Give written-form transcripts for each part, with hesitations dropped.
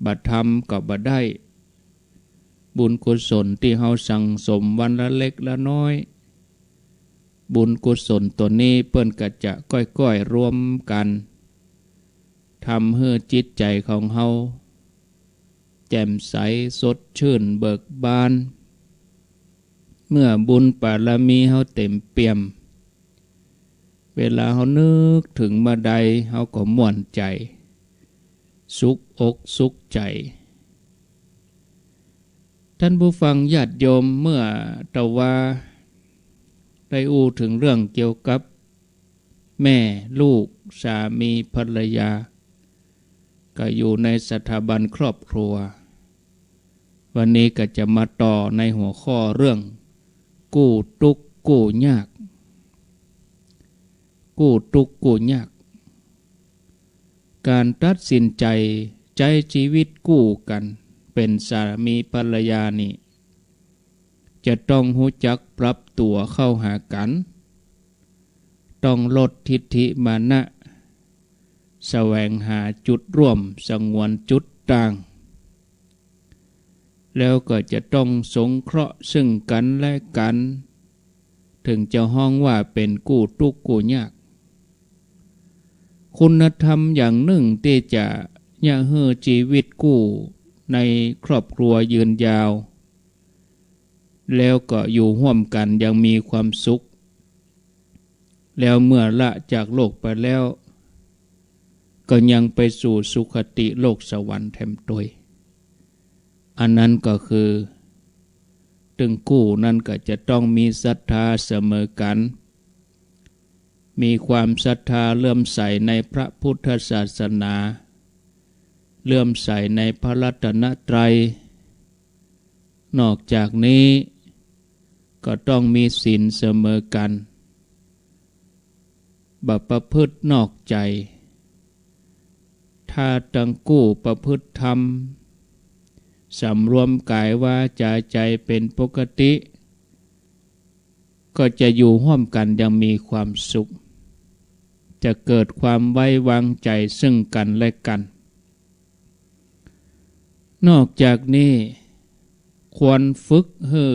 บัดทำก็บ่ได้บุญกุศลที่เฮาสั่งสมวันละเล็กละน้อยบุญกุศลตัวนี้เปิ้นก็จะก้อยๆรวมกันทำให้จิตใจของเฮาแจ่มใสสดชื่นเบิกบานเมื่อบุญบารมีเฮาเต็มเปี่ยมเวลาเฮานึกถึงมาใดเฮาก็ม่วนใจสุขอกสุขใจท่านผู้ฟังญาติโยมเมื่อตะว่าได้อู้ถึงเรื่องเกี่ยวกับแม่ลูกสามีภรรยาก็อยู่ในสถาบันครอบครัววันนี้ก็จะมาต่อในหัวข้อเรื่องกู้ทุกข์กู้ยากกู้ทุกข์กู้ยากการตัดสินใจใช้ชีวิตกู้กันเป็นสามีภรรยานี่จะต้องรู้จักปรับตัวเข้าหากันต้องลดทิฏฐิมานะแสวงหาจุดร่วมสงวนจุดต่างแล้วก็จะต้องสงเคราะห์ซึ่งกันและกันถึงจะห้องว่าเป็นกู้ทุกข์กู้ยากคุณธรรมอย่างหนึ่งที่จะย่าเฮือชีวิตกู้ในครอบครัวยืนยาวแล้วก็อยู่ร่วมกันยังมีความสุขแล้วเมื่อละจากโลกไปแล้วก็ยังไปสู่สุคติโลกสวรรค์แถมตัวอันนั้นก็คือถึงกู้นั้นก็จะต้องมีศรัทธาเสมอกันมีความศรัทธาเลื่อมใสในพระพุทธศาสนาเลื่อมใสในพระรัตนตรัยนอกจากนี้ก็ต้องมีศีลเสมอกันบ่ประพฤตินอกใจถ้าทั้งกู้ประพฤติธรรมสำรวมกายวาจาใจเป็นปกติก็จะอยู่ร่วมกันยังมีความสุขจะเกิดความไว้วางใจซึ่งกันและกันนอกจากนี้ควรฝึกให้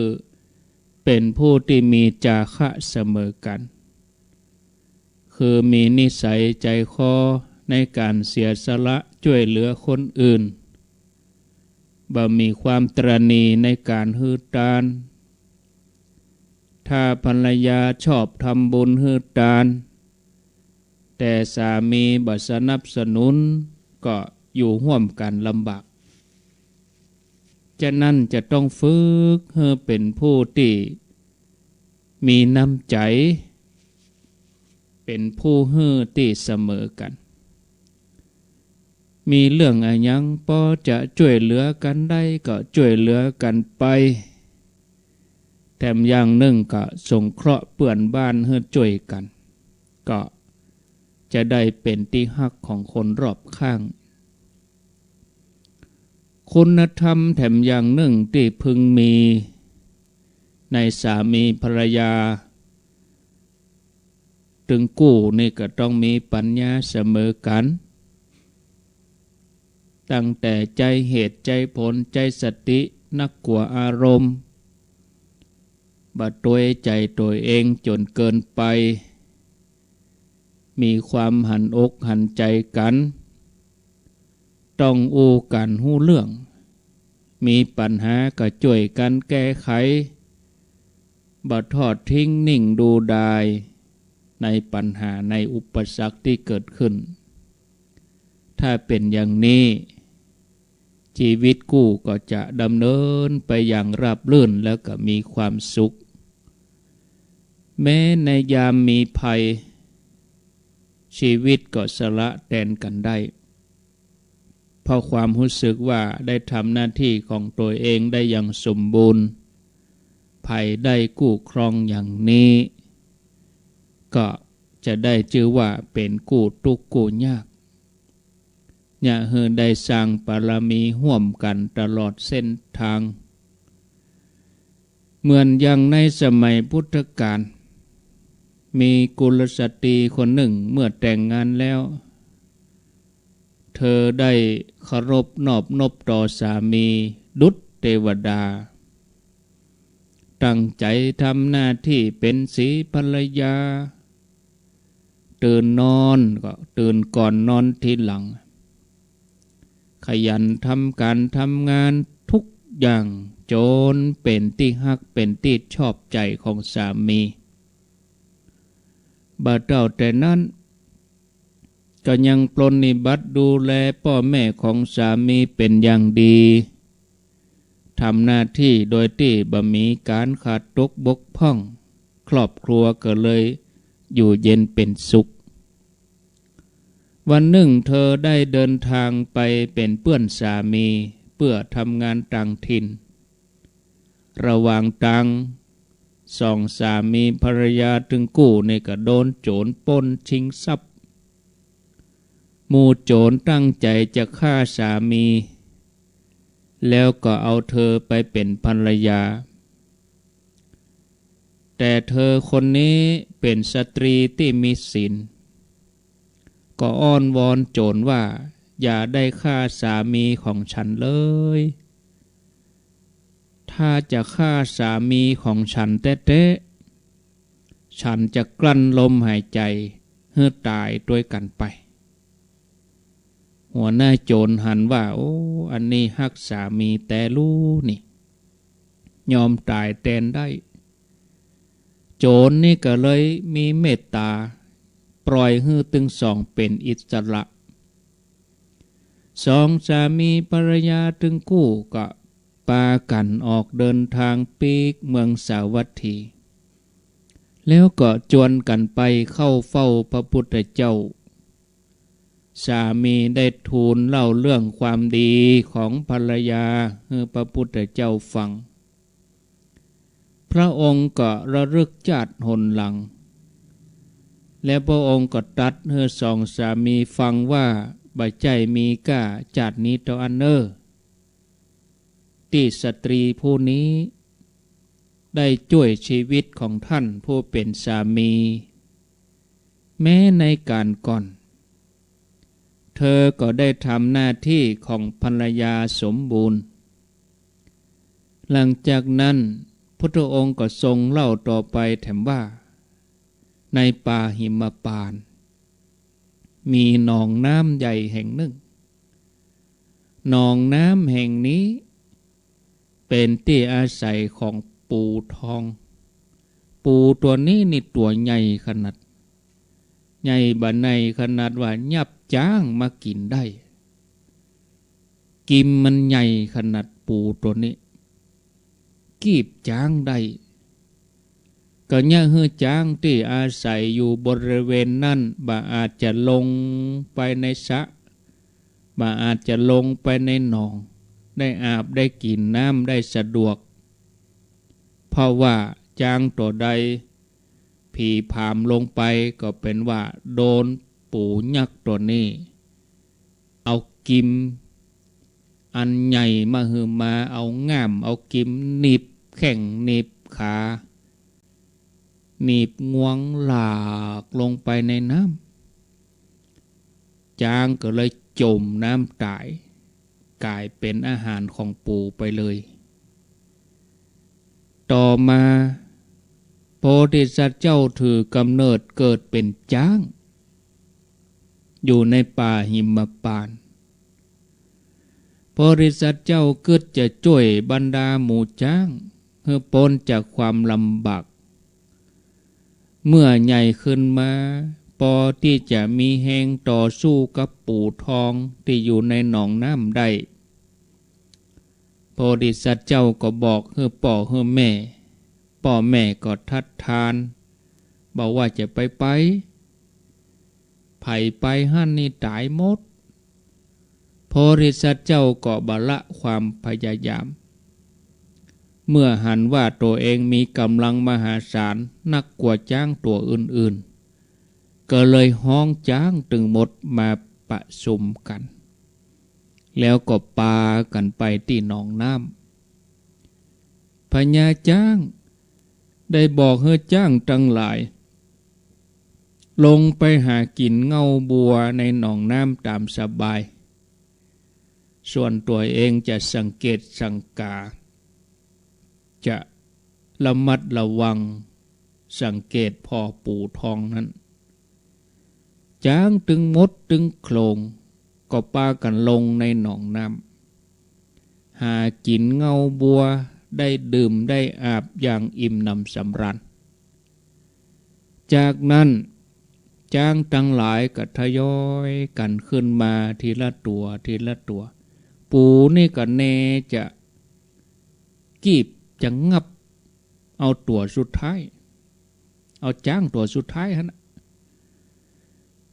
เป็นผู้ที่มีจาคะเสมอกันคือมีนิสัยใจคอในการเสียสละช่วยเหลือคนอื่นบ่มีความตระหนี่ในการฮือทานถ้าภรรยาชอบทำบุญฮือทานแต่สามีบ่สนับสนุนก็อยู่ร่วมกันลำบากฉะนั้นจะต้องฝึกให้เป็นผู้ที่มีน้ำใจเป็นผู้ฮือที่เสมอกันมีเรื่องอะไรยังพอจะช่วยเหลือกันได้ก็ช่วยเหลือกันไปแถมอย่างหนึ่งก็สงเคราะห์เพื่อนบ้านให้ช่วยกันก็จะได้เป็นที่ฮักของคนรอบข้างคุณธรรมแถมอย่างหนึ่งที่พึงมีในสามีภรรยาถึงกู้นี่ก็ต้องมีปัญญาเสมอกันตั้งแต่ใจเหตุใจผลใจสตินักกว่าอารมณ์บัดตัวใจตัวเองจนเกินไปมีความหันอกหันใจกันต้องอู้กันหู้เรื่องมีปัญหาก็ช่วยกันแก้ไขบ่ทอดทิ้งนิ่งดูดายในปัญหาในอุปสรรคที่เกิดขึ้นถ้าเป็นอย่างนี้ชีวิตกู้ก็จะดำเนินไปอย่างราบรื่นแล้วก็มีความสุขแม้ในยามมีภัยชีวิตก็สละแทนกันได้เพราะความรู้สึกว่าได้ทำหน้าที่ของตัวเองได้อย่างสมบูรณ์ภัยได้กู้ครองอย่างนี้ก็จะได้ชื่อว่าเป็นกู้ทุกข์กู้ยากอย่าเฮือได้สร้างบารมีร่วมกันตลอดเส้นทางเหมือนอย่างในสมัยพุทธกาลมีกุลสตรีคนหนึ่งเมื่อแต่งงานแล้วเธ ธอได้เคารพนอบนบต่อสามีดุจเทวดาตั้งใจทำหน้าที่เป็นสีภรรยาตื่นนอนก็ตื่นก่อนนอนทีหลังขยันทำการทำงานทุกอย่างจนเป็นที่ฮักเป็นที่ชอบใจของสามีบ่เท่าแต่นั้นก็ยังปรนนิบัติดูแลพ่อแม่ของสามีเป็นอย่างดีทำหน้าที่โดยที่บ่มีการขาดตกบกพร่องครอบครัวก็เลยอยู่เย็นเป็นสุขวันหนึ่งเธอได้เดินทางไปเป็นเพื่อนสามีเพื่อทำงานต่างถิ่นระหว่างทางสองสามีภรรยาถึงกู้ในก็โดนโจรปล้นชิงทรัพย์หมู่โจรตั้งใจจะฆ่าสามีแล้วก็เอาเธอไปเป็นภรรยาแต่เธอคนนี้เป็นสตรีที่มีศีลก็อ้อนวอนโจรว่าอย่าได้ฆ่าสามีของฉันเลยถ้าจะฆ่าสามีของฉันแท้ๆฉันจะกลั้นลมหายใจเพื่อตายด้วยกันไปหัวหน้าโจรหันว่าโอ้อันนี้ฮักสามีแต่รู้นี่ยอมตายแทนได้โจรนี่ก็เลยมีเมตตาปล่อยให้ตึงสองเป็นอิสระสองสามีภรรยาถึงคู่ก็ปากันออกเดินทางปีกเมืองสาวัตถีแล้วก็จวนกันไปเข้าเฝ้าพระพุทธเจ้าสามีได้ทูลเล่าเรื่องความดีของภรรยาให้พระพุทธเจ้าฟังพระองค์ก็ระลึกชาติหนหลังและพระองค์ก็ตรัสให้สองสามีฟังว่าบ่ใจมีก้าชาตินี้ต่ออันเนอที่สตรีผู้นี้ได้ช่วยชีวิตของท่านผู้เป็นสามีแม้ในการก่อนเธอก็ได้ทำหน้าที่ของภรรยาสมบูรณ์หลังจากนั้นพุทธองค์ก็ทรงเล่าต่อไปแถมว่าในป่าหิมพานต์มีหนองน้ำใหญ่แห่งหนึ่งหนองน้ำแห่งนี้เป็นที่อาศัยของปูทองปูตัวนี้นี่ตัวใหญ่ขนาดใหญ่บะในขนาดว่ายับจ้างมากินได้กิมมันใหญ่ขนาดปูตัวนี้กีบจ้างได้ก็เนี่ยฮือจ้างที่อาศัยอยู่บริเวณนั้นบ่อาจจะลงไปในสระบ่อาจจะลงไปในหนองได้อาบได้กินน้ำได้สะดวกเพราะว่าจ้างตัวใดผีผามลงไปก็เป็นว่าโดนปูยักษ์ตัวนี้เอากิมอันใหญ่มาหือมาเอาง่ามเอากิมหนีบแข้งหนีบขาหนีบงวงหลากลงไปในน้ำจางก็เลยจมน้ำตายกลายเป็นอาหารของปูไปเลยต่อมาโพธิสัตว์เจ้าถือกำเนิดเกิดเป็นช้างอยู่ในป่าหิมพานต์โพธิสัตว์เจ้าคิดจะช่วยบรรดาหมู่ช้างให้พ้นจากความลำบากเมื่อใหญ่ขึ้นมาพอที่จะมีแหงต่อสู้กับปูทองที่อยู่ในหนองน้ำได้โพธิสัตว์เจ้าก็บอกให้พ่อให้แม่พ่อแม่ก็ทัดทานบอกว่าจะไปไผ่ไปหั่นนี่ตายหมดโพธิสัตว์เจ้าก็บละความพยายามเมื่อหันว่าตัวเองมีกำลังมหาศาลนักกว่าจ้างตัวอื่นๆก็เลยห้องจ้างตึงหมดมาประชุมกันแล้วก็ปากันไปที่หนองน้ำพญาจ้างได้บอกให้จ้างทั้งหลายลงไปหากินเงาบัวในหนองน้ำตามสบาย ส่วนตัวเองจะสังเกตสังกาจะระมัดระวังสังเกตพ่อปู่ทองนั้นจ้างตึงมดตึงโคลงก็ปากันลงในหนองน้ำหากินเงาบัวได้ดื่มได้อาบอย่างอิ่มหนำสำราญจากนั้นจ้างทั้งหลายก็ทยอยกันขึ้นมาทีละตัวทีละตัวปู่นี่ก็เนจะกีบจะงับเอาตัวสุดท้ายเอาจ้างตัวสุดท้ายฮะ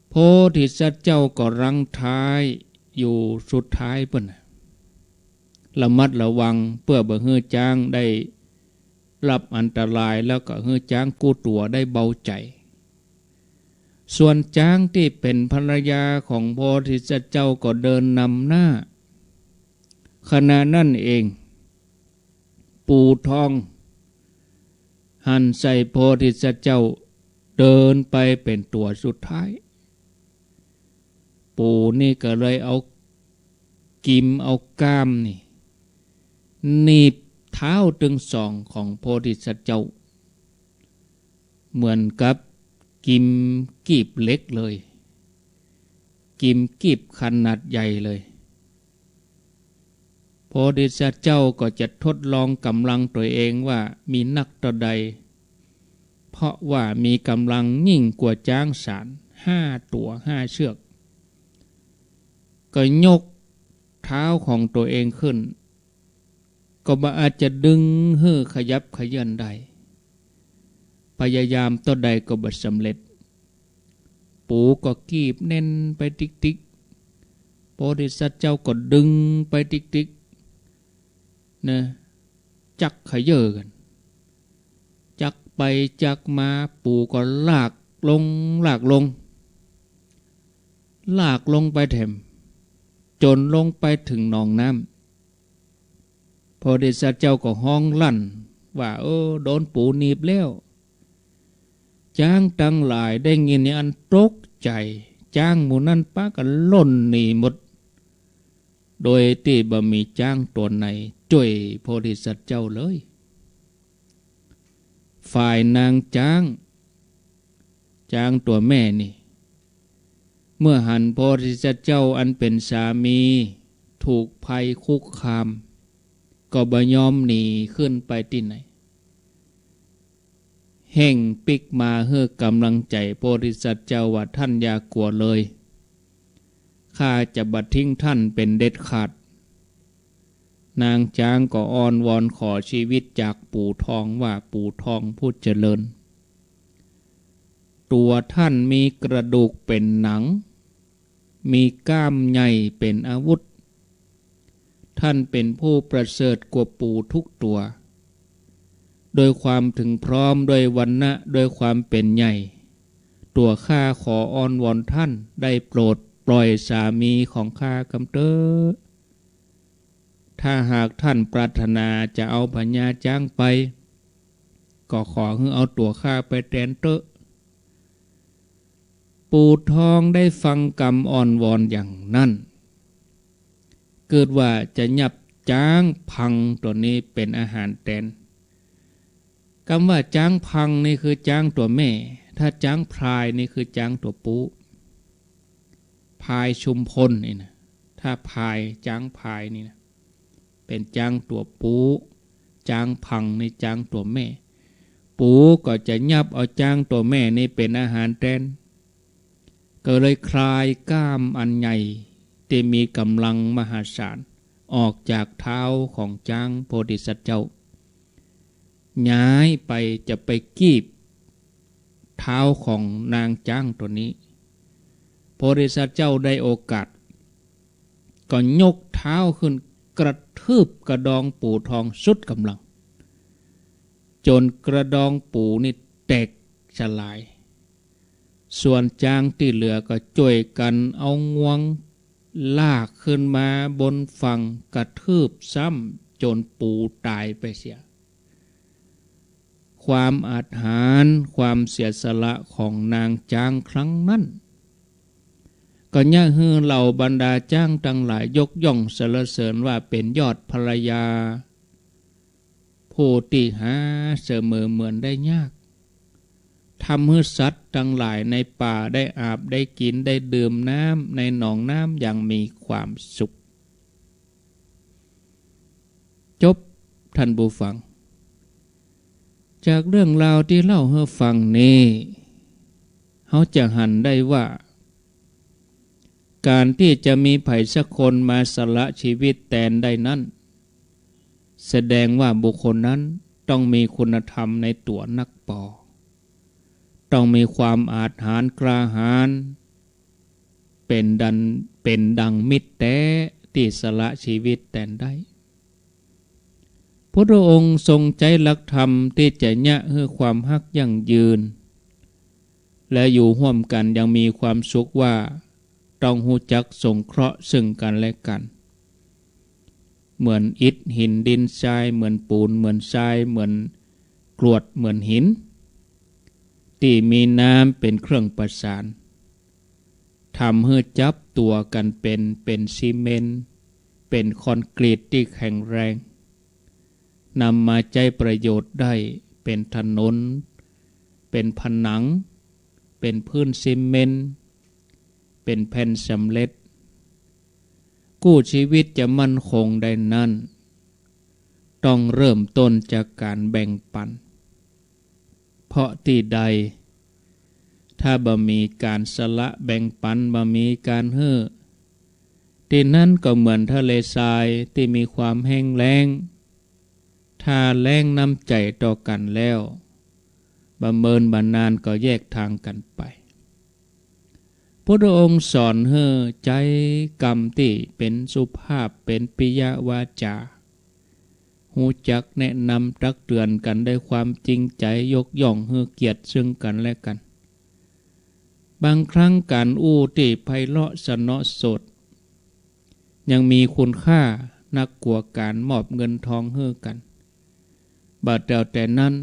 โพธิสัตว์เจ้าก็รังท้ายอยู่สุดท้ายเปิ้นระมัดระวังเพื่อบ่ให้จ้างได้รับอันตรายแล้วก็ให้จ้างกู้ตัวได้เบาใจส่วนจ้างที่เป็นภรรยาของโพธิสัตว์เจ้าก็เดินนำหน้าขณะนั้นเองปู่ทองหันใส่โพธิสัตว์เจ้าเดินไปเป็นตัวสุดท้ายปู่นี่ก็เลยเอากิมเอาก้ามนี่หนีบเท้าตึงสองของโพธิสัตว์เจ้าเหมือนกับกิมกีบเล็กเลยกิมกีบขนาดใหญ่เลยโพธิสัตว์เจ้าก็จะทดลองกำลังตัวเองว่ามีนักต่อใดเพราะว่ามีกำลังยิ่งกว่าจ้างสาร5 ตัว 5 เชือกก็ยกเท้าของตัวเองขึ้นก็บ่อาจจะดึงให้ขยับขยื่นได้พยายามต่อใดก็บ่สำเร็จปู่ก็กีบแน่นไปติ๊กๆโพธิสัตว์เจ้าก็ดึงไปติ๊กๆนะจักขยื่นกันจักไปจักมาปู่ก็ลากลงลากลงไปแถมจนลงไปถึงหนองน้ำโพธิสัตว์เจ้าก็ห้องลั่นว่าโดนปู่หนีบแล้วจ้างทั้งหลายได้ยินอันตกใจจ้างหมู่นั้นป้ากันล่นหนีหมดโดยที่บ่มีจ้างตัวไหนช่วยโพธิสัตว์เจ้าเลยฝ่ายนางจ้างตัวแม่นี่เมื่อหันโพธิสัตว์เจ้าอันเป็นสามีถูกภัยคุกคามก็บ่ยอมหนีขึ้นไปที่ไหนแห่งปิกมาเฮือกำลังใจโพธิสัตว์เจ้าว่าท่านอย่ากลัวเลยข้าจะบัดทิ้งท่านเป็นเด็ดขาดนางจ้างก็อ้อนวอนขอชีวิตจากปู่ทองว่าปู่ทองผู้เจริญตัวท่านมีกระดูกเป็นหนังมีกล้ามใหญ่เป็นอาวุธท่านเป็นผู้ประเสริฐกว่าปู่ทุกตัวโดยความถึงพร้อมโดยวรรณะโดยความเป็นใหญ่ตัวข้าขออ้อนวอนท่านได้โปรดปล่อยสามีของข้ากำเตอถ้าหากท่านปรารถนาจะเอาพญาจ้างไปก็ขอให้เอาตัวข้าไปแทนเตอะปู่ทองได้ฟังคำอ้อนวอนอย่างนั้นเกิดว่าจะยับจ้างพังตัวนี้เป็นอาหารแทนคำว่าจ้างพังนี่คือจ้างตัวแม่ถ้าจ้างพลายนี่คือจ้างตัวปูพายชุมพลนี่นะถ้าพายจ้างพายนี่นะเป็นจ้างตัวปูจ้างพังในจ้างตัวแม่ปูก็จะยับเอาจ้างตัวแม่นี่เป็นอาหารแทนก็เลยคลายกล้ามอันใหญ่ที่มีกำลังมหาศาลออกจากเท้าของจ้างโพธิสัตว์เจ้าย้ายไปจะไปกีบเท้าของนางจ้างตัวนี้โพธิสัตว์เจ้าได้โอกาสก็ยกเท้าขึ้นกระทืบกระดองปู่ทองสุดกำลังจนกระดองปู่นี่แตกสลายส่วนจ้างที่เหลือก็ช่วยกันเอางวงลากขึ้นมาบนฝั่งกระทืบซ้ำจนปู่ตายไปเสียความอาถรรพ์ความเสียสละของนางจ้างครั้งนั้น ก็ย่าฮือเหล่าบรรดาจ้างทั้งหลายยกย่องสรรเสริญว่าเป็นยอดภรรยาผู้ที่หาเสมอเหมือนได้ยากทำให้สัตว์ทั้งหลายในป่าได้อาบได้กินได้ดื่มน้ำในหนองน้ำอย่างมีความสุขจบท่านผู้ฟังจากเรื่องราวที่เล่าให้ฟังนี้เขาจะหันได้ว่าการที่จะมีไผสักคนมาสละชีวิตแทนได้นั้นแสดงว่าบุคคลนั้นต้องมีคุณธรรมในตัวนักปอต้องมีความอาจหาญกล้าหาญเป็นดังมิตรแท้ที่สละชีวิตแทนได้พระองค์ทรงใจหลักธรรมที่จะยะให้ความฮักยั่งยืนและอยู่ร่วมกันยังมีความสุขว่าต้องหูจักสงเคราะห์ซึ่งกันและกันเหมือนอิฐหินดินทรายเหมือนปูนเหมือนทรายเหมือนกรวดเหมือนหินที่มีน้ำเป็นเครื่องประสานทำให้จับตัวกันเป็นซีเมนต์เป็นคอนกรีตที่แข็งแรงนำมาใช้ประโยชน์ได้เป็นถนนเป็นผนังเป็นพื้นซีเมนต์เป็นแผ่นสำเร็จกู้ชีวิตจะมั่นคงได้นั้นต้องเริ่มต้นจากการแบ่งปันเพราะที่ใดถ้าบ่มีการสละแบ่งปันบ่มีการเฮ้อที่นั้นก็เหมือนทะเลทรายที่มีความแห้งแล้งถ้าแล้งน้ำใจต่อกันแล้วบ่เมินบ่นานก็แยกทางกันไปพระองค์สอนให้ใจกรรมที่เป็นสุภาพเป็นปิยวาจาหูจักแนะนำตักเตือนกันด้วยความจริงใจยกย่องให้เกียรติซึ่งกันและกันบางครั้งการอู้ที่ไพเราะสนอสดยังมีคุณค่านักกว่าการมอบเงินทองให้กันบาดแต่นั้น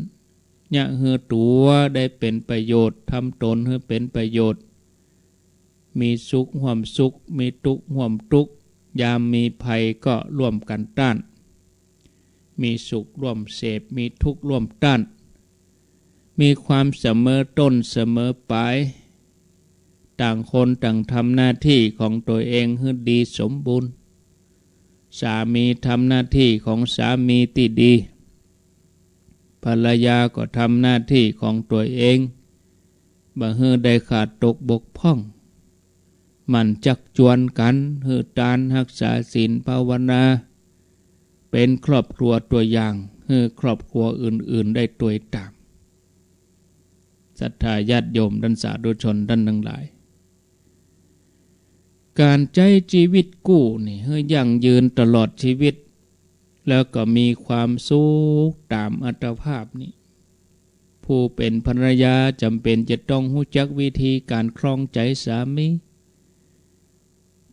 ยะให้ตัวได้เป็นประโยชน์ทำตนให้เป็นประโยชน์มีสุขร่วมสุขมีทุกข์ร่วมทุกข์ยามมีภัยก็ร่วมกันต้านมีสุขร่วมเสพมีทุกข์ร่วมต้านมีความเสมอต้นเสมอปลายต่างคนต่างทำหน้าที่ของตัวเองให้ดีสมบูรณ์สามีทำหน้าที่ของสามีที่ดีภรรยาก็ทำหน้าที่ของตัวเองบ่ให้ได้ขาดตกบกพร่องมันจักจวนกันให้ทานรักษาศีลภาวนาเป็นครอบครัวตัวอย่างให้ครอบครัวอื่นๆได้ตัวตามศรัทธาญาติโยมท่านสาธุชนท่านทั้งหลายการใช้ชีวิตกู้นี่ให้ยั่งยืนตลอดชีวิตแล้วก็มีความสุขตามอัตภาพนี้ผู้เป็นภรรยาจำเป็นจะต้องรู้จักวิธีการครองใจสามี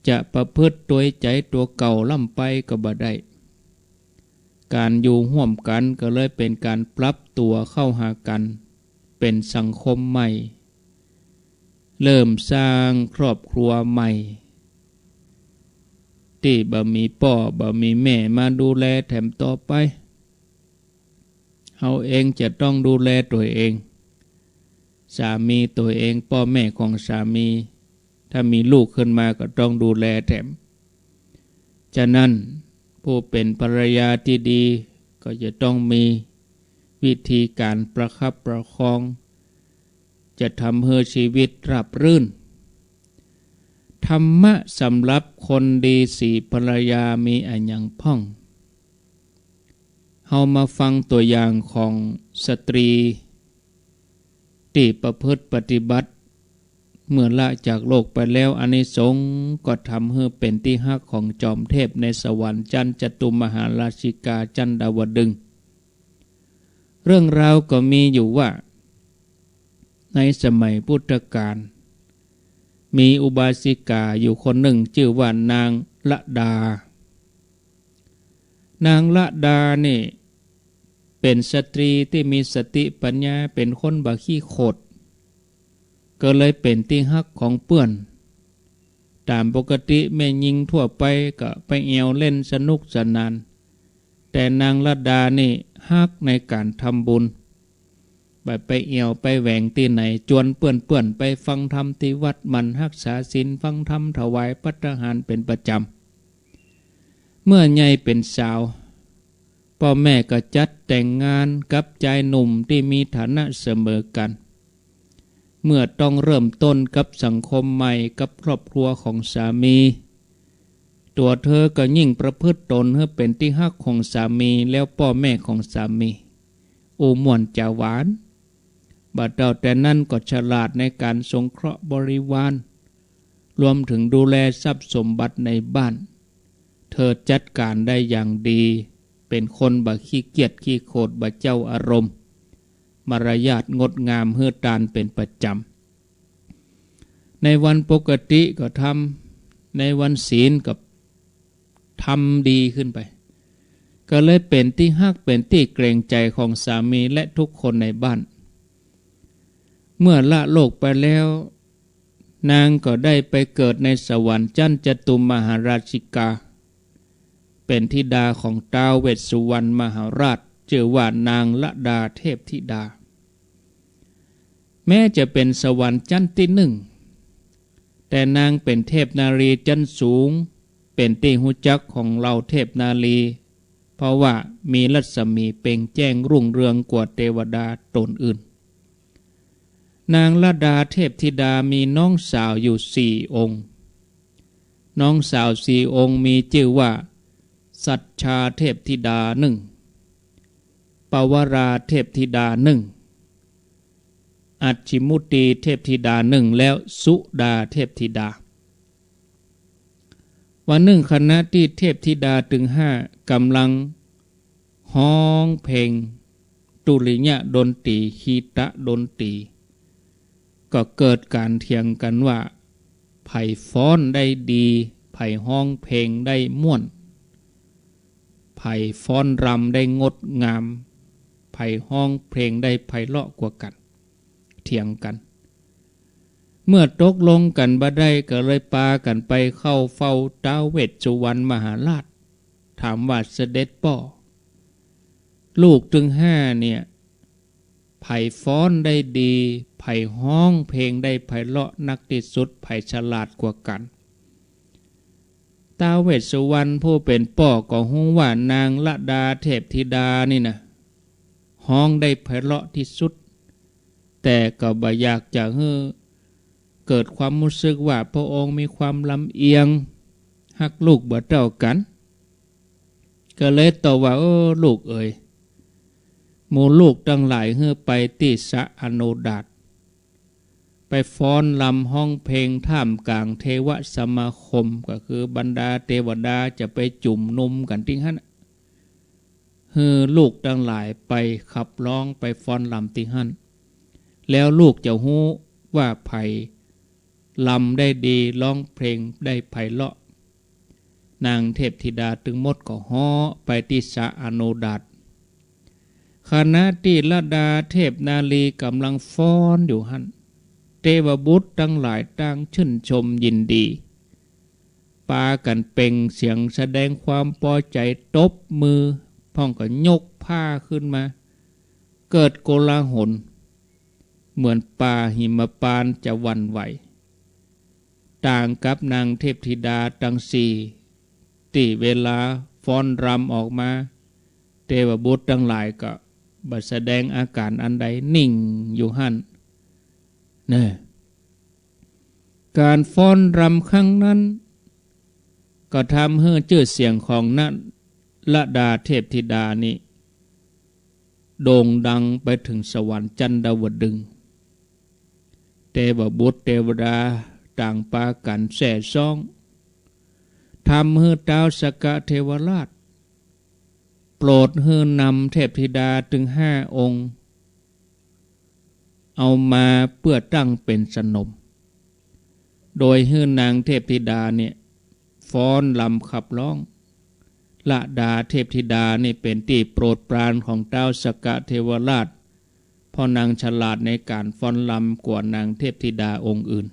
จะประพฤติตัวใจตัวเก่าล่ำไปก็บ่ได้การอยู่ร่วมกันก็เลยเป็นการปรับตัวเข้าหากันเป็นสังคมใหม่เริ่มสร้างครอบครัวใหม่ที่บ่มีพ่อบ่มีแม่มาดูแลแถมต่อไปเฮาเองจะต้องดูแลตัวเองสามีตัวเองพ่อแม่ของสามีถ้ามีลูกขึ้นมาก็ต้องดูแลแถมฉะนั้นผู้เป็นภรรยาที่ดีก็จะต้องมีวิธีการประคับประคองจะทำให้ชีวิตราบรื่นธรรมะสำหรับคนดีสี่ภรรยามีอันยังพ่องเฮามาฟังตัวอย่างของสตรีที่ประพฤติปฏิบัติเมื่อละจากโลกไปแล้วอานิสงส์ก็ทำให้เป็นที่ฮักของจอมเทพในสวรรค์จันจตุมหาราชิกาจันดาวดึงส์เรื่องราวก็มีอยู่ว่าในสมัยพุทธกาลมีอุบาสิกาอยู่คนหนึ่งชื่อว่านางละดานางละดานี่เป็นสตรีที่มีสติปัญญาเป็นคนบ่ขี้โคตรก็เลยเป็นที่ฮักของเพื่อน ตามปกติแม่หญิงทั่วไปก็ไปแอวเล่นสนุกสนานแต่นางลัดดานี่ฮักในการทำบุญไปเอวไปแหวงที่ไหนจวนเปื่อนไปฟังธรรมที่วัดมันรักษาศีลฟังธรรมถวายภัตตาหารเป็นประจำเมื่อใหญ่เป็นสาวพ่อแม่ก็จัดแต่งงานกับชายหนุ่มที่มีฐานะเสมอกันเมื่อต้องเริ่มต้นกับสังคมใหม่กับครอบครัวของสามีตัวเธอก็ยิ่งประพฤติตนให้เป็นที่ฮักของสามีแล้วพ่อแม่ของสามีม่วนจะหวานบัดเดาแต่นั้นก็ฉลาดในการสงเคราะห์บริวารรวมถึงดูแลทรัพย์สมบัติในบ้านเธอจัดการได้อย่างดีเป็นคนบ่ขี้เกียจขี้โคตรบ่เจ้าอารมณ์มารยาทงดงามเฮือตานเป็นประจำในวันปกติก็ทำในวันศีลก็ทำดีขึ้นไปก็เลยเป็นที่ฮักเป็นที่เกรงใจของสามีและทุกคนในบ้านเมื่อละโลกไปแล้วนางก็ได้ไปเกิดในสวรรค์ชั้นจตุมหาราชิกาเป็นธิดาของท้าวเวสสุวรรณมหาราชชื่อว่านางละดาเทพธิดาแม้จะเป็นสวรรค์ชั้นที่หนึ่งแต่นางเป็นเทพนารีชั้นสูงเป็นที่หูจักของเราเทพนารีเพราะว่ามีรัศมีเปล่งแจ้งรุ่งเรืองกว่าเทวดาตนอื่นนางละดาเทพธิดามีน้องสาวอยู่4 องค์น้องสาว4 องค์มีชื่อว่าสัจชาเทพธิดา1ปวราเทพธิดา1อัจฉิมุตีเทพธิดา1แล้วสุดาเทพธิดาวันหนึ่งคณะที่เทพธิดาถึง5กำลังฮ้องเพลงตุลิยะดนตรีคีตะดนตรีก็เกิดการเถียงกันว่าไผ่ฟ้อนได้ดีไผ่ฮ้องเพลงได้ม่วนไผ่ฟ้อนรำได้งดงามไผ่ฮ้องเพลงได้ไพเราะกว่ากันเถียงกันเมื่อตกลงกันบ่ได้ก็เลยพากันไปเข้าเฝ้าท้าวเวสสุวรรณมหาราชถามว่าเสด็จพ่อลูกถึง5เนี่ยไผ่ฟ้อนได้ดีไผ่ฮ้องเพลงได้ไพเราะนักที่สุดไผ่ฉลาดกว่ากันท้าวเวสสุวรรณผู้เป็นพ่อก็ฮู้ว่านางละดาเทพธิดานี่นะฮ้องได้ไพเราะที่สุดแต่ก็บ่อยากจะให้เกิดความรู้สึกว่าพระองค์มีความลำเอียงฮักลูกบ่เท่ากันก็เลยตอบว่าลูกเอ๋ยหมู่ลูกทั้งหลายเฮือไปที่สะอโนดาตไปฟ้อนลำห้องเพลงท่ามกลางเทวสมาคมก็คือบรรดาเทวดาจะไปจุ่มนุมกันที่นั่นเฮือลูกทั้งหลายไปขับร้องไปฟ้อนลำที่นั่นแล้วลูกจะฮู้ว่าไผ่ลำได้ดีร้องเพลงได้ไพเราะนางเทพธิดาถึงหมดก็ฮ้อไปที่สะอโนดาตขณะที่ละดาเทพนาลีกำลังฟ้อนอยู่หันเทวบุตรทั้งหลายต่างชื่นชมยินดีปากันเป่งเสียงแสดงความพอใจตบมือพ่องก็ยกผ้าขึ้นมาเกิดโกลาหลเหมือนป่าหิมพานต์จะหวั่นไหวต่างกับนางเทพธิดาทั้ง4ที่เวลาฟ้อนรำออกมาเทวบุตรทั้งหลายก็บ่แสดงอาการอันใดนิ่งอยู่หั่นเนี่ยการฟ้อนรำครั้งนั้นก็ทำให้ชื่อเสียงของนันละดาเทพธิดานี้โด่งดังไปถึงสวรรค์จันดาวดึงส์เทวบุตรเทวดาต่างปากันแส่ซ่องทำให้ท้าวสกเทวราชโปรดให้นำเทพธิดาถึง5 องค์เอามาเพื่อตั้งเป็นสนมโดยให้นางเทพธิดาเนี่ยฟ้อนลำขับร้องละดาเทพธิดานี่เป็นที่โปรดปรานของท้าวสกเทวราชเพราะนางฉลาดในการฟ้อนลำกว่านางเทพธิดาองค์อื่น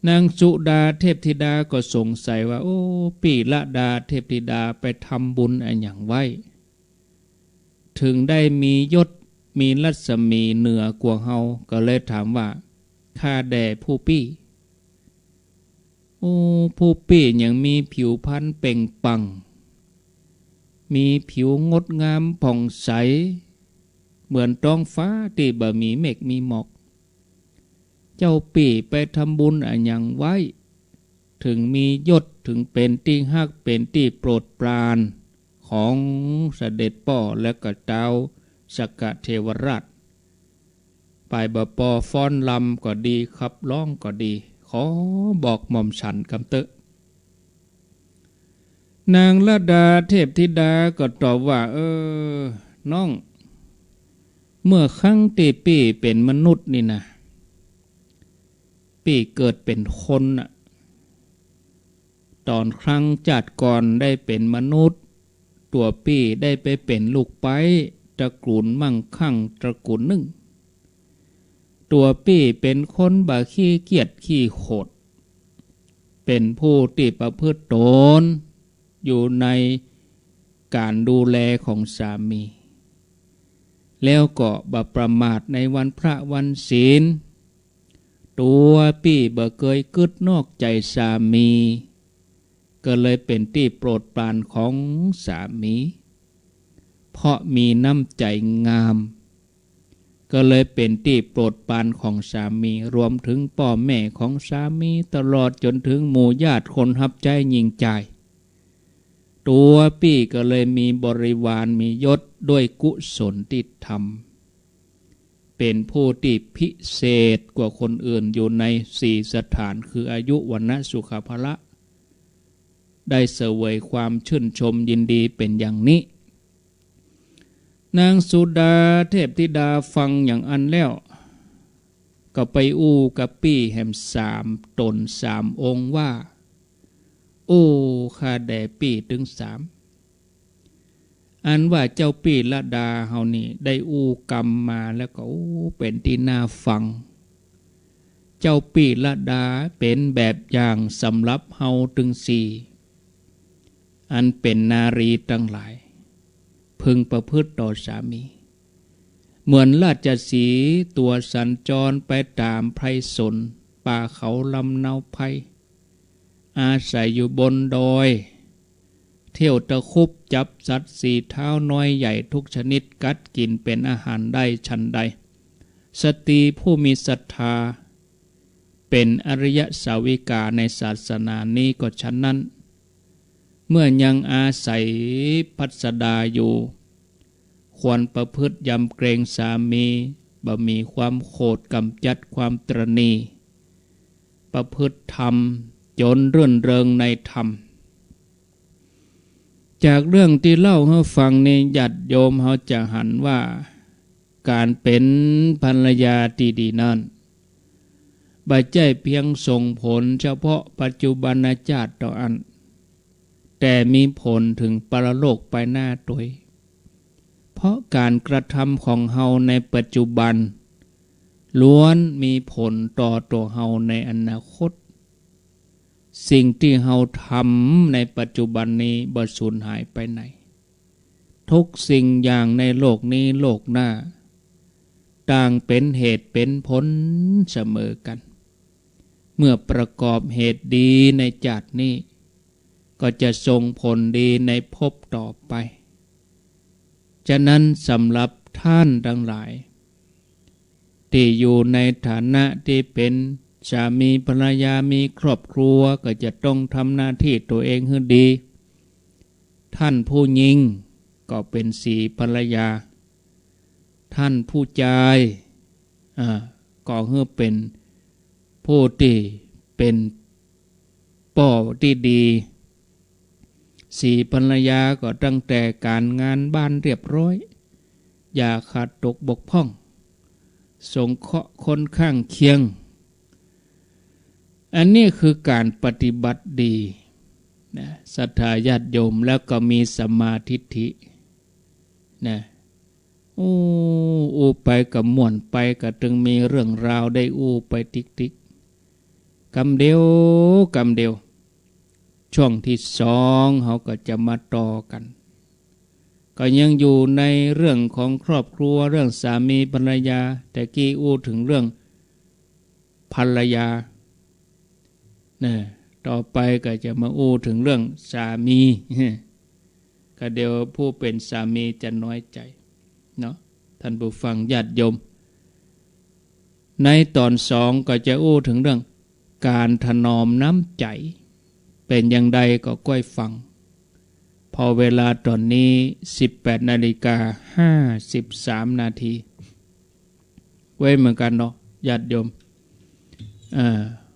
นางสุดาเทพธิดาก็สงสัยว่าโอ้ปีละดาเทพธิดาไปทำบุญอะไรอย่างไว้ถึงได้มียศมีรัศมีเหนือกว่าเฮาก็เลยถามว่าข้าแด่ผู้ปี้โอ้ผู้ปี้ยังมีผิวพรรณเปล่งปลั่งมีผิวงดงามผ่องใสเหมือนท้องฟ้าที่บ่มีเมฆมีหมอกเจ้าปี่ไปทำบุญอะไรอย่างไว้ถึงมียศถึงเป็นที่ฮักเป็นที่โปรดปรานของเสด็จพ่อและก็เจ้าสักกะเทวราชไปบ่ปอฟ้อนลำก็ดีขับร้องก็ดีขอบอกหม่อมฉันกำเตอะนางละดาเทพธิดาก็ตอบว่าน้องเมื่อครั้งที่ปี่เป็นมนุษย์นี่นะปี่เกิดเป็นคนน่ะตอนครั้งจัดก่อนได้เป็นมนุษย์ตัวปี่ได้ไปเป็นลูกไปตระกูลมั่งคั่งตระกูลหนึ่งตัวปี่เป็นคนบ่ขี้เกียจขี้โขดเป็นผู้ที่ประพฤติตนอยู่ในการดูแลของสามีแล้วก็บ่ประมาทในวันพระวันศีลตัวปี่บ่เคยกึดนอกใจสามีก็เลยเป็นที่โปรดปรานของสามีเพราะมีน้ำใจงามก็เลยเป็นที่โปรดปรานของสามีรวมถึงพ่อแม่ของสามีตลอดจนถึงหมู่ญาติคนรับใจยิ่งใจตัวปี่ก็เลยมีบริวารมียศด้วยกุศลที่ทำเป็นผู้ที่พิเศษกว่าคนอื่นอยู่ในสี่สถานคืออายุวันนะสุขภละได้เสวยความชื่นชมยินดีเป็นอย่างนี้นางสุดาเทพธิดาฟังอย่างอันแล้วก็ไปอู้กับปี่แห่มสามตนสามองค์ว่าโอ้ข้าแด่ปี่ถึงสามอันว่าเจ้าปี่ละดาเฮานี่ได้อู้กรรมมาแล้วก็เป็นที่น่าฟังเจ้าปี่ละดาเป็นแบบอย่างสำหรับเฮาถึงสี่อันเป็นนารีทั้งหลายพึงประพฤติต่อสามีเหมือนราชสีห์ตัวสัญจรไปตามไพรสนป่าเขาลำเนาไพรอาศัยอยู่บนดอยเที่ยวตะคุบจับสัตว์สี่เท้าน้อยใหญ่ทุกชนิดกัดกินเป็นอาหารได้ฉันใดสตรีผู้มีศรัทธาเป็นอริยสาวิกาในศาสนานี้ก็ฉะนั้นเมื่อยังอาศัยพัสดาอยู่ควรประพฤติยำเกรงสามีบ่มีความโกรธกำจัดความตรณีประพฤติธรรมจนรื่นเริงในธรรมจากเรื่องที่เล่าให้ฟังนี้ญาติโยมเขาจะหันว่าการเป็นภรรยาที่ดีนั้นบ่ใช่เพียงส่งผลเฉพาะปัจจุบันชาติต่ออันแต่มีผลถึงปรโลกไปหน้าตัวเพราะการกระทำของเฮาในปัจจุบันล้วนมีผลต่อตัวเฮาในอนาคตสิ่งที่เฮาทำในปัจจุบันนี้บ่สูญหายไปไหนทุกสิ่งอย่างในโลกนี้โลกหน้าต่างเป็นเหตุเป็นผลเสมอกันเมื่อประกอบเหตุดีในชาตินี้ก็จะส่งผลดีในภพต่อไปฉะนั้นสำหรับท่านทั้งหลายที่อยู่ในฐานะที่เป็นสามีภรรยามีครอบครัวก็จะต้องทำหน้าที่ตัวเองให้ดีท่านผู้หญิงก็เป็นสีภรรยาท่านผู้ชายก็ให้เป็นผู้ที่เป็นป่อที่ดีสีภรรยาก็ตั้งแต่การงานบ้านเรียบร้อยอย่าขาดตกบกพร่องสงเคราะห์คนข้างเคียงอันนี้คือการปฏิบัติดีนะศรัทธาญาติโยมแล้วก็มีสัมมาทิฏฐินะอู้ไปกับม่วนไปก็จึงมีเรื่องราวได้อู้ไปติ๊ก กำเดียวกำเดียวช่วงที่สองเขาก็จะมาต่อกันก็ยังอยู่ในเรื่องของครอบครัวเรื่องสามีภรรยาแต่กี้อู้ถึงเรื่องภรรยาเนี่ยต่อไปก็จะมาอู้ถึงเรื่องสามีก็เดี๋ยวผู้เป็นสามีจะน้อยใจเนาะท่านผู้ฟังญาติโยมในตอนสองก็จะอู้ถึงเรื่องการถนอมน้ำใจเป็นอย่างใดก็ก้อยฟังพอเวลาตอนนี้ 18:53 นาทีไว้เหมือนกันเนาะญาติโยม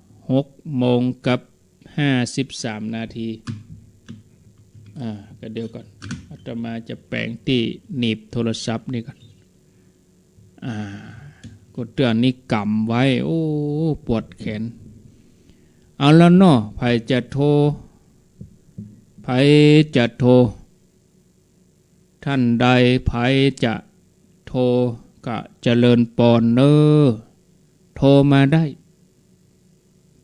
6 โมงกับ 53 นาทีก็เดี๋ยวก่อนอาตมาจะแปลงที่หนีบโทรศัพท์นี่ก่อนกดเตือนนี่กำไว้โอ้ปวดแขนเอาแล้วเนาะใครจะโทรท่านใดใครจะโทรก็เจริญปอนเนอโทรมาได้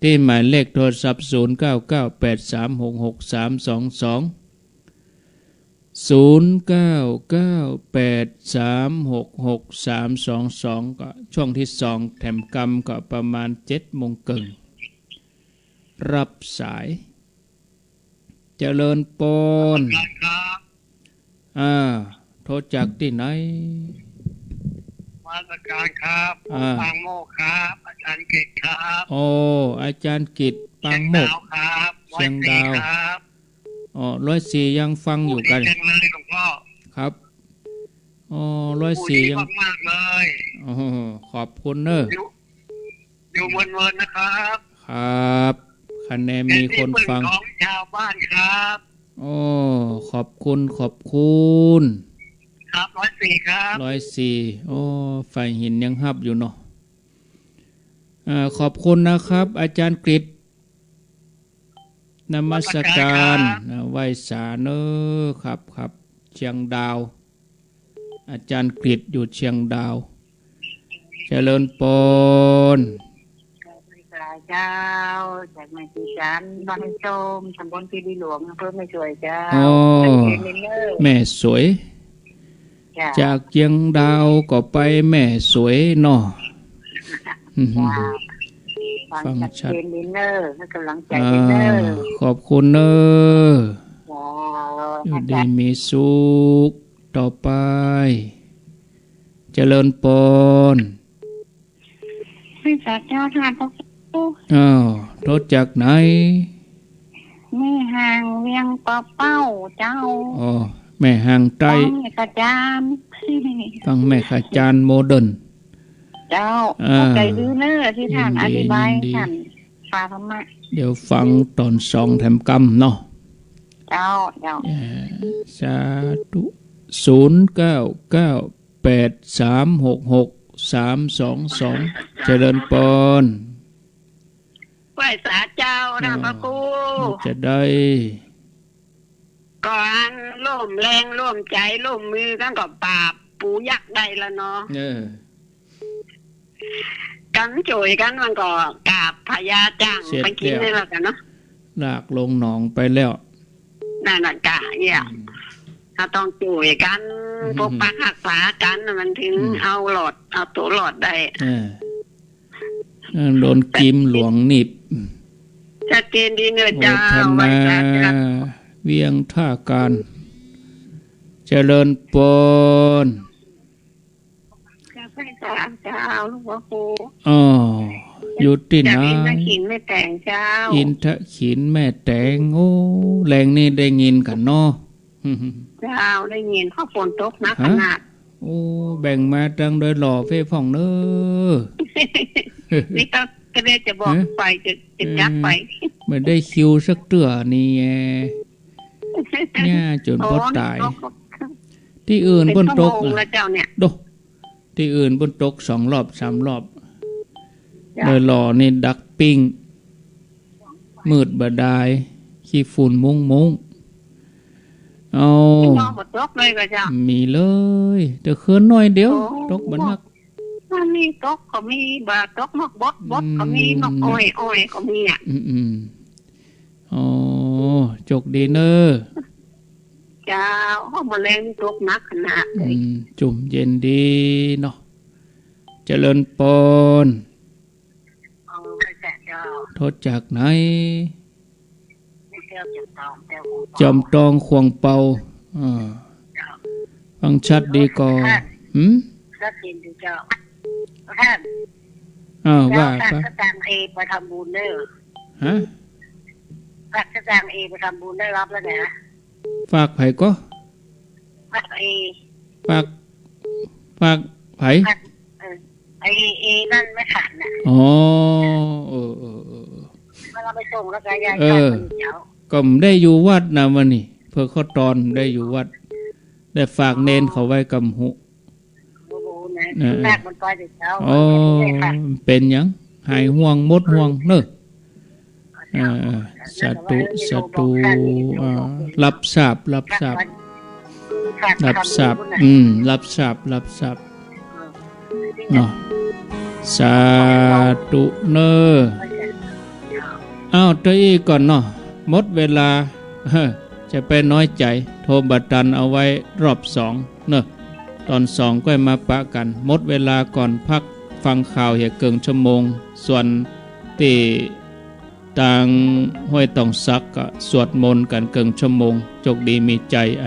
ที่หมายเลขโทรศัพท์0998366322 0998366322ก็ช่วงที่2แถมกรรมก็ประมาณ 7 โมงครึ่งรับสายเจริญปอนโทรจากที่ไหนมาตรการครับปางโมกครับอาจารย์กิตครับโอ้อาจารย์กิตปางโมกครับเชียงดาว104ยังฟังอยู่กันเชียงเลยหลวงพ่อครับ104ยังมากเลยขอบคุณเนอะอยู่เวินนะครับครับคะแนนมีคนฟังของชาวบ้านครับขอบคุณครับ104ครับ104ไฟหินยังฮับอยู่เนาะขอบคุณนะครับอาจารย์กฤษนมัสการไหว้สาเนอครับเชียงดาวอาจารย์กฤษอยู่เชียงดาวเจริญปนเจ้าจากแม่จีจันบ้านโจมตำบลพีดีหลวงอำเภอแม่สวยเจ้าแม่สวยจากเชียงดาวก็ไปแม่สวยเนาะฟังชัดดินเนอร์ให้กำลังใจดินเนอร์ขอบคุณเนออยู่ดีมีสุขต่อไปเจริญปนไม่จากเจ้าทานโทษจากไหนแม่ห่างเวียงปะเป้าเจ้าแม่ห่างใต้แม่ขจานฟังแม่ขจานโมเดิร์นเจ้าใจดื้อเนอที่ท่านอธิบายท่านฟ้าธรรมะเดี๋ยวฟังตอน2แถมกรรมเนาะเจ้าสาธุ0998366322เจริญปอนไหว้สาเจ้านะพระกูจะได้ก่อนร่วมแรงร่วมใจร่วมมือกันกับปราบปูยักษ์ได้แล้วเนาะกันจ่วยกันมันก็กราบพญาจ้างไปกินได้แล้วกันเนาะลากลงหนองไปแล้วนั่นน่ะกะเนี่ยถ้าต้องจ่วยกันปกปักรักษากันมันถึงเอาตัวหลอดได้โดนกิมหลวงหนิบชัดเจนดีเนื้อเจ้าไว้เวียงท่าการเจริญปนเจ้าลูกพ่อครูอยู่ที่ไหนอินทขินแม่แต่งเจ้าอินทขินแม่แต่งแรงนี่ได้ยินกันเนาะเจ้าได้ยินข้อฝนตกนักขนาดแบ่งมาจังโดยหล่อเฟ่ฟ่องเนอนี่ก็ได้จะบอกไปจะยักไปไม่ได้คิวสักเตื้อนี่เนี่ยจนพอตายที่อื่นบนตกดูที่อื่นบนตก2 รอบ 3 รอบโดยหล่อนี่ดักปิ้งมืดบดายขี้ฝุ่นมุ้งตกเลยก็จ้ามีเลยแต่คืนน้อยเดียวตกบันนักมัน มีตกก็มีบาตกนกบดก็มีนกอ้อยก็มีอ่ะอ๋อจกดีเนอร์เจ้าห้องแมลงตกนักขนาดเลยจุ่มเย็นดีเนาะเจริญปนโทษจากไหนจอมตองควงเป่าฟังชัดดีก่อชัดเจนดีเจ้าท่านว่าฝากสตางค์เอไปทำบุญเด้อฮะฝากสตางค์เอไปทำบุญได้รับแล้วนะฝากไผ่ก็ฝากเอฝากไผ่เอนั่นไม่ขาดน่ะอ๋อเวลาไปส่งแล้วก็ยายก็ได้อยู่วัดนะวันนี้เพื่อเขาตอนได้อยู่วัดได้ฝากเนนเขาไว้กำหุแรกมันปล่อยเด็กเจ้าเป็นยังหายห่วงมดห่วงเนอะสัตุรับทราบเนาะสาธุเนอตัวอีก่อนเนาะหมดเวลาจะไปน้อยใจโทรบัตรดันเอาไว้รอบ2เนอะตอน2ก็มาปะกันหมดเวลาก่อนพักฟังข่าวเหี่ยเกิงชั่วโมงส่วนที่ต่างห้วยต้องซักก็สวดมนต์กันเกิงชั่วโมงจกดีมีใจ